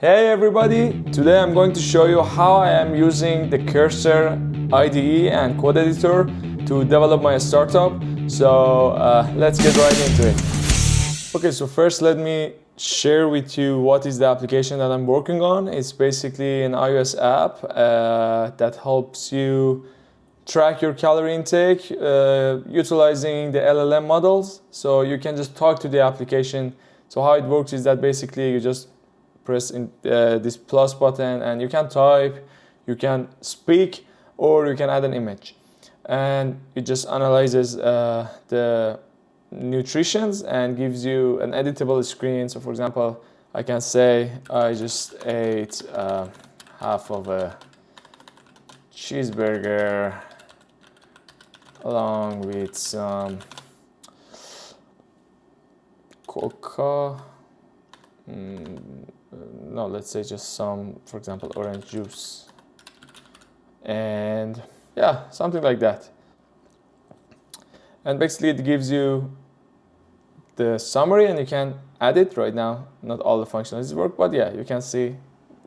Hey everybody! Today I'm going to show you how I am using the Cursor IDE and code editor to develop my startup. So let's get right into it. Okay, so first let me share with you what is the application that I'm working on. It's basically an iOS app that helps you track your calorie intake utilizing the LLM models. So you can just talk to the application. So how it works is that basically you just press this plus button and you can type, you can speak, or you can add an image. And it just analyzes the nutritions and gives you an editable screen. So for example, I can say I just ate half of a cheeseburger along with some coca. No, let's say just some, for example, orange juice. And yeah, something like that. And basically it gives you the summary and you can add it right now. Not all the functionalities work, but yeah, you can see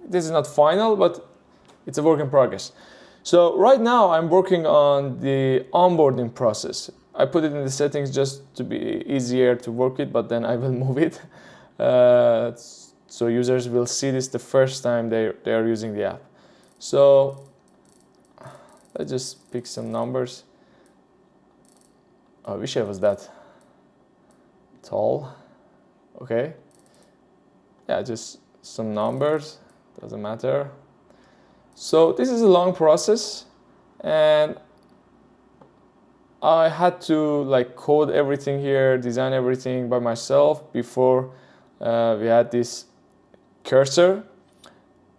this is not final, but it's a work in progress. So right now I'm working on the onboarding process. I put it in the settings just to be easier to work with, but then I will move it. So users will see this the first time they are using the app. So let's just pick some numbers. I wish I was that tall. Okay. Yeah, just some numbers, doesn't matter. So this is a long process and I had to code everything here, design everything by myself before we had this Cursor.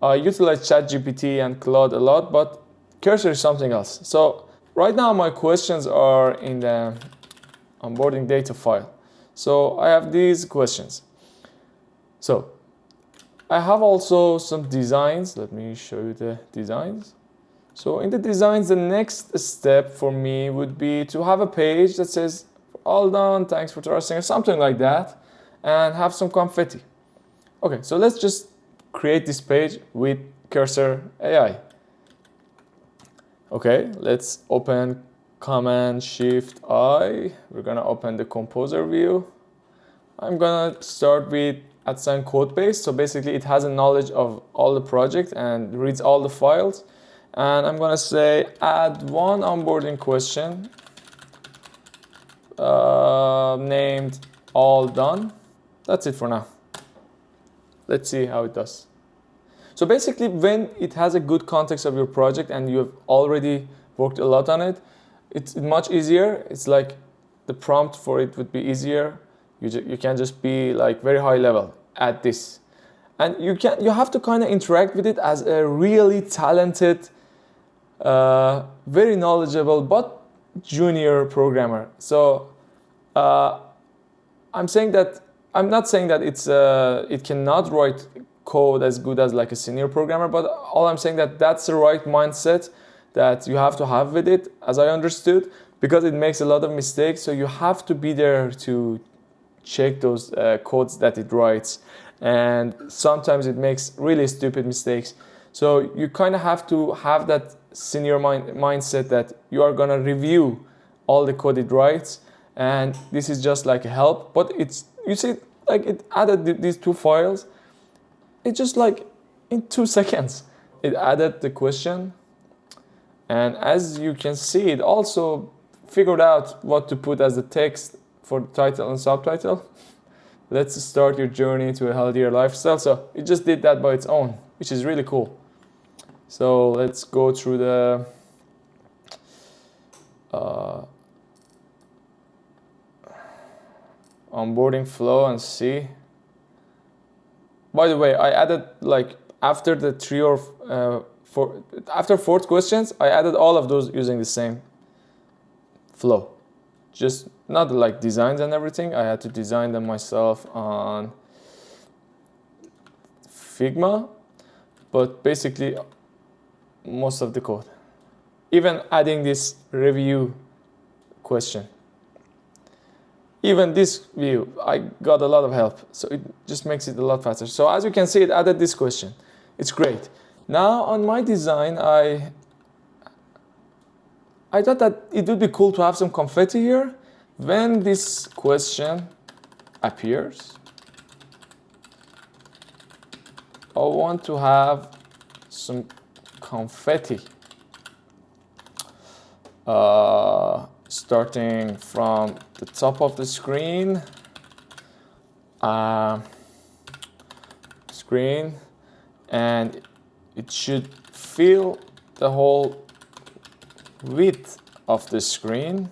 I utilize ChatGPT and Claude a lot, but Cursor is something else. So right now my questions are in the onboarding data file. So I have these questions. So I have also some designs. Let me show you the designs. So in the designs, the next step for me would be to have a page that says, all done, thanks for trusting, or something like that, and have some confetti. Okay, so let's just create this page with Cursor AI. Okay, let's open Command-Shift-I. We're gonna open the Composer view. I'm gonna start with @codebase. So basically it has a knowledge of all the project and reads all the files. And I'm gonna say add one onboarding question named all done. That's it for now. Let's see how it does. So basically when it has a good context of your project and you have already worked a lot on it, it's much easier. It's like the prompt for it would be easier. You can just be very high level at this. And you have to kind of interact with it as a really talented, very knowledgeable, but junior programmer. So I'm not saying that it cannot write code as good as a senior programmer, but all I'm saying that's the right mindset that you have to have with it, as I understood, because it makes a lot of mistakes. So you have to be there to check those codes that it writes, and sometimes it makes really stupid mistakes. So you kind of have to have that senior mindset that you are gonna review all the code it writes, and this is just like a help. But you see, it added these two files. It just in 2 seconds, it added the question, and as you can see, it also figured out what to put as the text for the title and subtitle. Let's start your journey to a healthier lifestyle. So it just did that by its own, which is really cool. So let's go through the onboarding flow and see. By the way, I added after the after 4 questions, I added all of those using the same flow. Just not designs and everything. I had to design them myself on Figma, but basically most of the code. Even adding this review question. even this view, I got a lot of help. So it just makes it a lot faster. So as you can see, it added this question. It's great. Now on my design, I thought that it would be cool to have some confetti here. When this question appears, I want to have some confetti. Starting from the top of the screen, and it should fill the whole width of the screen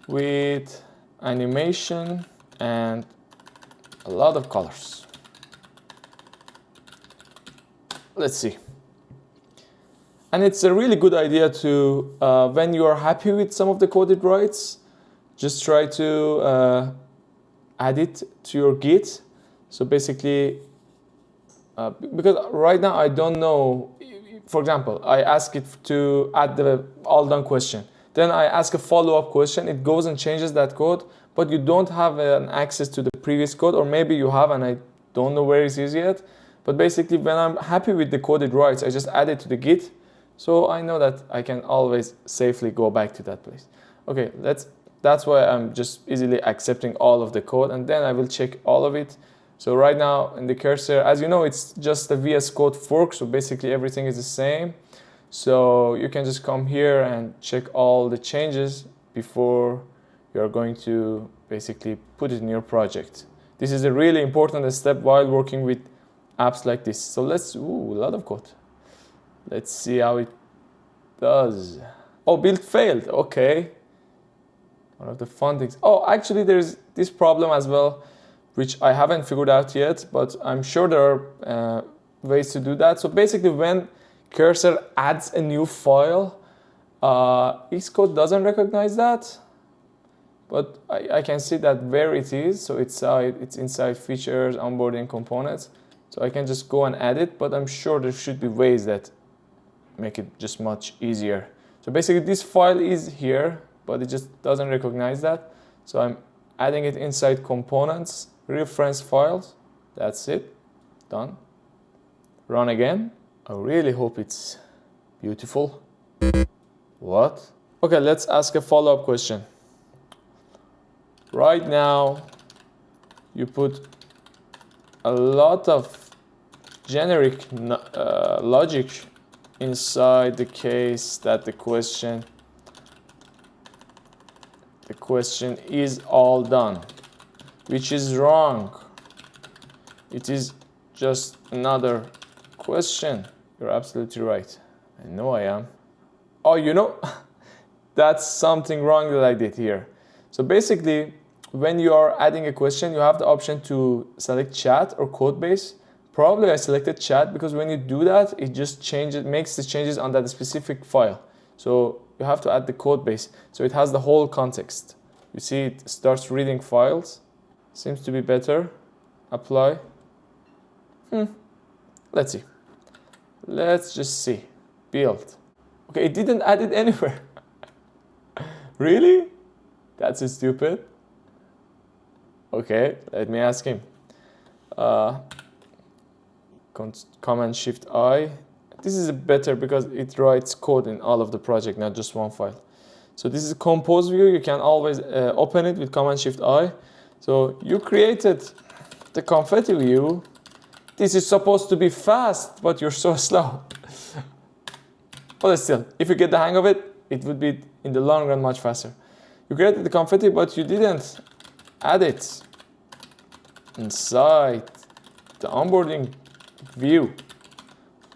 with animation and a lot of colors. Let's see. And it's a really good idea to, when you are happy with some of the code it writes, just try to add it to your Git. So basically, because right now I don't know, for example, I ask it to add the all done question. Then I ask a follow-up question, it goes and changes that code, but you don't have an access to the previous code, or maybe you have and I don't know where it is yet. But basically, when I'm happy with the code it writes, I just add it to the Git. So I know that I can always safely go back to that place. Okay, that's why I'm just easily accepting all of the code, and then I will check all of it. So right now in the cursor, as you know, it's just a VS Code fork, so basically everything is the same. So you can just come here and check all the changes before you're going to basically put it in your project. This is a really important step while working with apps like this. So let's, a lot of code. Let's see how it does. Oh, build failed. Okay. One of the fun things. Oh, actually, there's this problem as well, which I haven't figured out yet, but I'm sure there are ways to do that. So basically, when cursor adds a new file, Xcode doesn't recognize that, but I can see that where it is. So it's inside features, onboarding components. So I can just go and add it, but I'm sure there should be ways that make it just much easier. So basically this file is here, but it just doesn't recognize that. So I'm adding it inside components, reference files. That's it, done. Run again. I really hope it's beautiful. What? Okay, let's ask a follow-up question. Right now, you put a lot of generic logic inside the case that the question is all done, which is wrong. It is just another question. You're absolutely right. I know I am. Oh, you know, that's something wrong that I did here. So basically, when you are adding a question, you have the option to select chat or code base. Probably I selected chat because when you do that, it just makes the changes on that specific file. So you have to add the code base. So it has the whole context. You see it starts reading files. Seems to be better. Apply. Let's see. Let's just see. Build. Okay, it didn't add it anywhere. Really? That's stupid. Okay, let me ask him. Command Shift I. This is better because it writes code in all of the project, not just one file. So this is compose view. You can always open it with Command Shift I. So you created the confetti view. This is supposed to be fast, but you're so slow. But still, if you get the hang of it, it would be in the long run much faster. You created the confetti, but you didn't add it inside the onboarding view.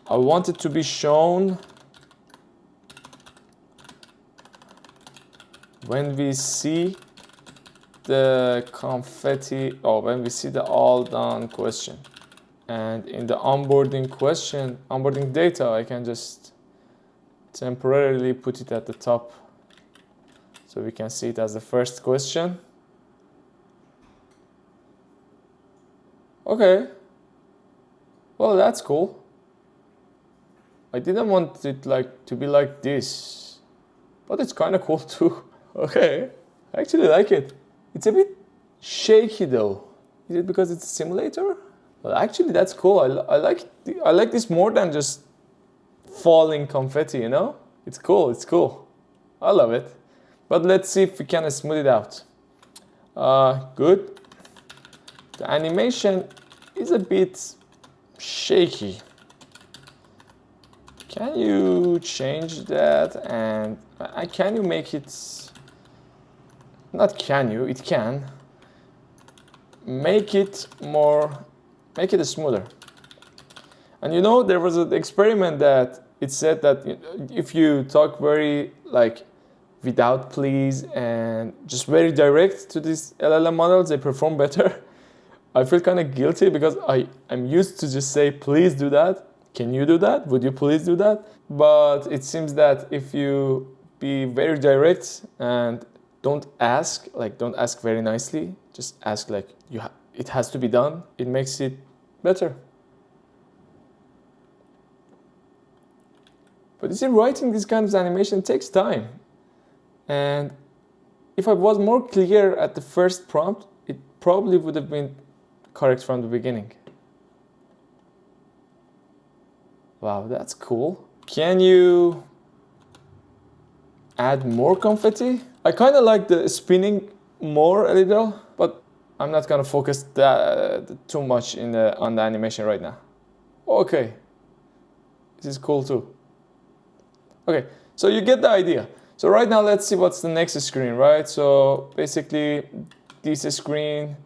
I want it to be shown when we see the confetti, or when we see the all done question. And in the onboarding question, onboarding data, I can just temporarily put it at the top so we can see it as the first question. Okay. Well, that's cool. I didn't want it to be like this. but it's kind of cool too. Okay, I actually like it. It's a bit shaky though. Is it because it's a simulator? Well, actually, that's cool. I like this more than just falling confetti. You know, it's cool. It's cool. I love it. But let's see if we can smooth it out. Good. The animation is a bit shaky. Can you change that? And can you make it? Not can you? It can. Make it smoother. And you know, there was an experiment that it said that if you talk very like without please and just very direct to these LLM models, they perform better. I feel kind of guilty because I'm used to just say, please do that. Can you do that? Would you please do that? But it seems that if you be very direct and don't ask very nicely, just ask like it has to be done, it makes it better. But you see, writing this kind of animation takes time. And if I was more clear at the first prompt, it probably would have been correct from the beginning. Wow, that's cool. Can you add more confetti? I kind of like the spinning more a little, but I'm not gonna focus too much on the animation right now. Okay, this is cool too. Okay, so you get the idea. So right now, let's see what's the next screen, right? So basically, this screen.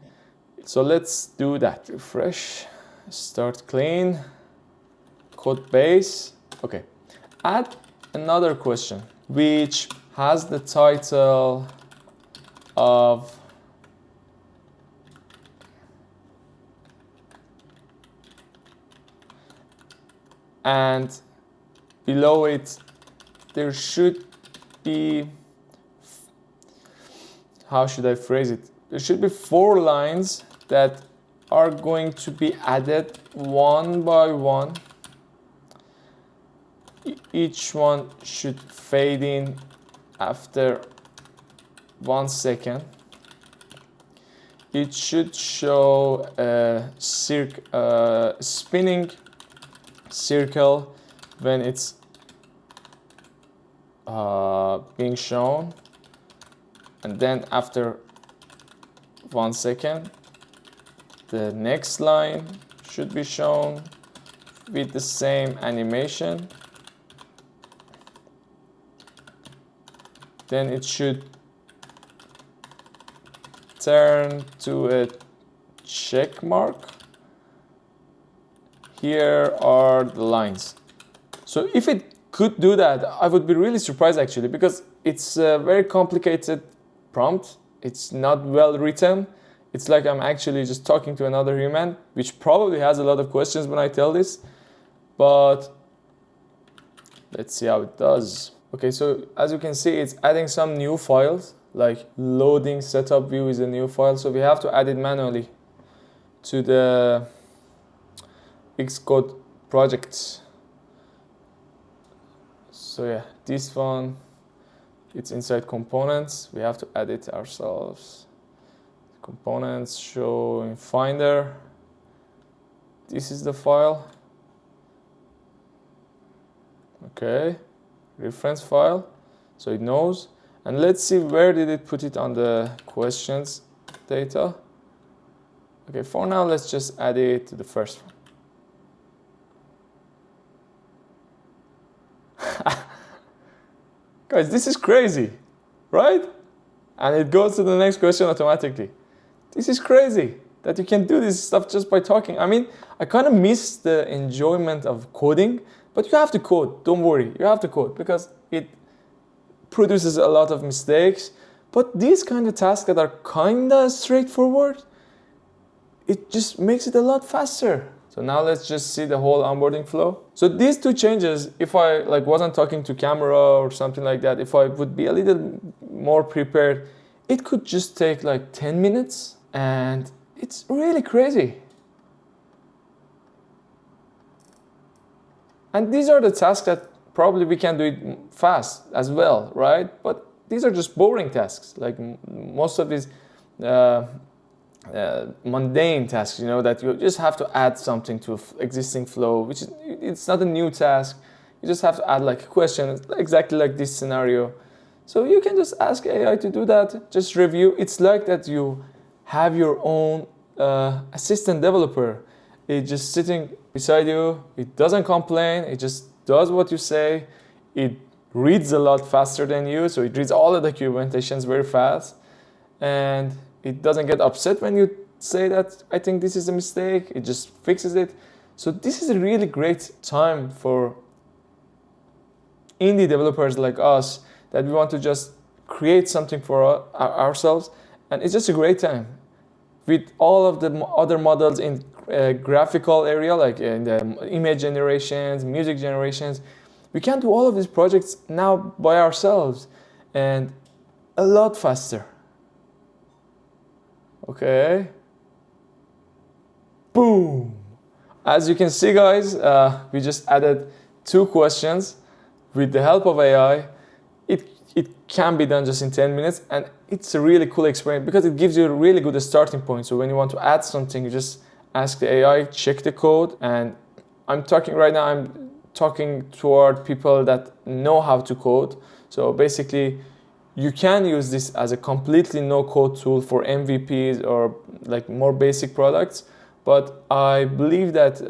So let's do that. Refresh, start clean, code base. Okay, add another question, which has the title of and below it there should be, how should I phrase it? There should be 4 lines that are going to be added one by one. Each one should fade in after 1 second. It should show a spinning circle when it's being shown, and then after 1 second the next line should be shown with the same animation. Then it should turn to a check mark. Here are the lines. So if it could do that, I would be really surprised actually, because it's a very complicated prompt. It's not well written. It's like I'm actually just talking to another human, which probably has a lot of questions when I tell this, but let's see how it does. Okay, so as you can see, it's adding some new files, like loading setup view is a new file, so we have to add it manually to the Xcode projects. So yeah, this one, it's inside components. We have to add it ourselves. Components show in Finder. This is the file. Okay, reference file. So it knows. And let's see, where did it put it on the questions data? Okay, for now, let's just add it to the first one. Guys, this is crazy, right? And it goes to the next question automatically. This is crazy that you can do this stuff just by talking. I mean, I kind of miss the enjoyment of coding, but you have to code. Don't worry, you have to code because it produces a lot of mistakes. But these kind of tasks that are kind of straightforward, it just makes it a lot faster. So now let's just see the whole onboarding flow. So these 2 changes, if I wasn't talking to camera or something like that, if I would be a little more prepared, it could just take like 10 minutes, and it's really crazy. And these are the tasks that probably we can do it fast as well, right? But these are just boring tasks. Like most of these mundane tasks, you know, that you just have to add something to existing flow, which is, it's not a new task. You just have to add like a question, exactly like this scenario. So you can just ask AI to do that, just review. It's like that you have your own assistant developer. It's just sitting beside you. It doesn't complain. It just does what you say. It reads a lot faster than you, so it reads all the documentations very fast. And it doesn't get upset when you say that, I think this is a mistake. It just fixes it. So this is a really great time for indie developers like us that we want to just create something for ourselves. And it's just a great time. With all of the other models in graphical area, like in the image generations, music generations, we can do all of these projects now by ourselves and a lot faster. Okay. Boom. As you can see, guys, we just added 2 questions with the help of AI. It can be done just in 10 minutes, and it's a really cool experience because it gives you a really good starting point. So when you want to add something, you just ask the AI, check the code, and I'm talking toward people that know how to code. So basically, you can use this as a completely no-code tool for MVPs or like more basic products. But I believe that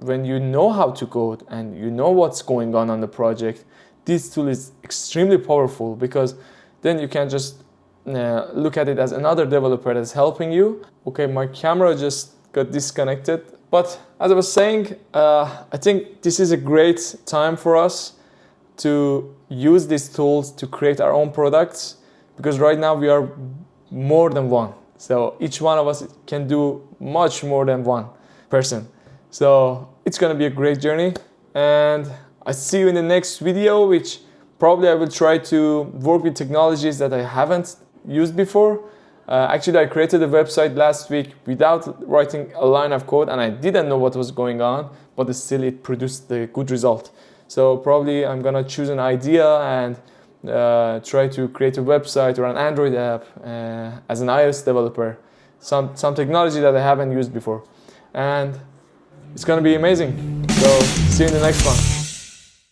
when you know how to code and you know what's going on the project, this tool is extremely powerful because then you can just look at it as another developer that's helping you. Okay, my camera just got disconnected. But as I was saying, I think this is a great time for us to use these tools to create our own products, because right now we are more than one. So each one of us can do much more than one person. So it's gonna be a great journey, and I see you in the next video, which probably I will try to work with technologies that I haven't used before. Actually, I created a website last week without writing a line of code, and I didn't know what was going on, but still it produced a good result. So probably I'm gonna choose an idea and try to create a website or an Android app as an iOS developer, some technology that I haven't used before, and it's gonna be amazing. So see you in the next one.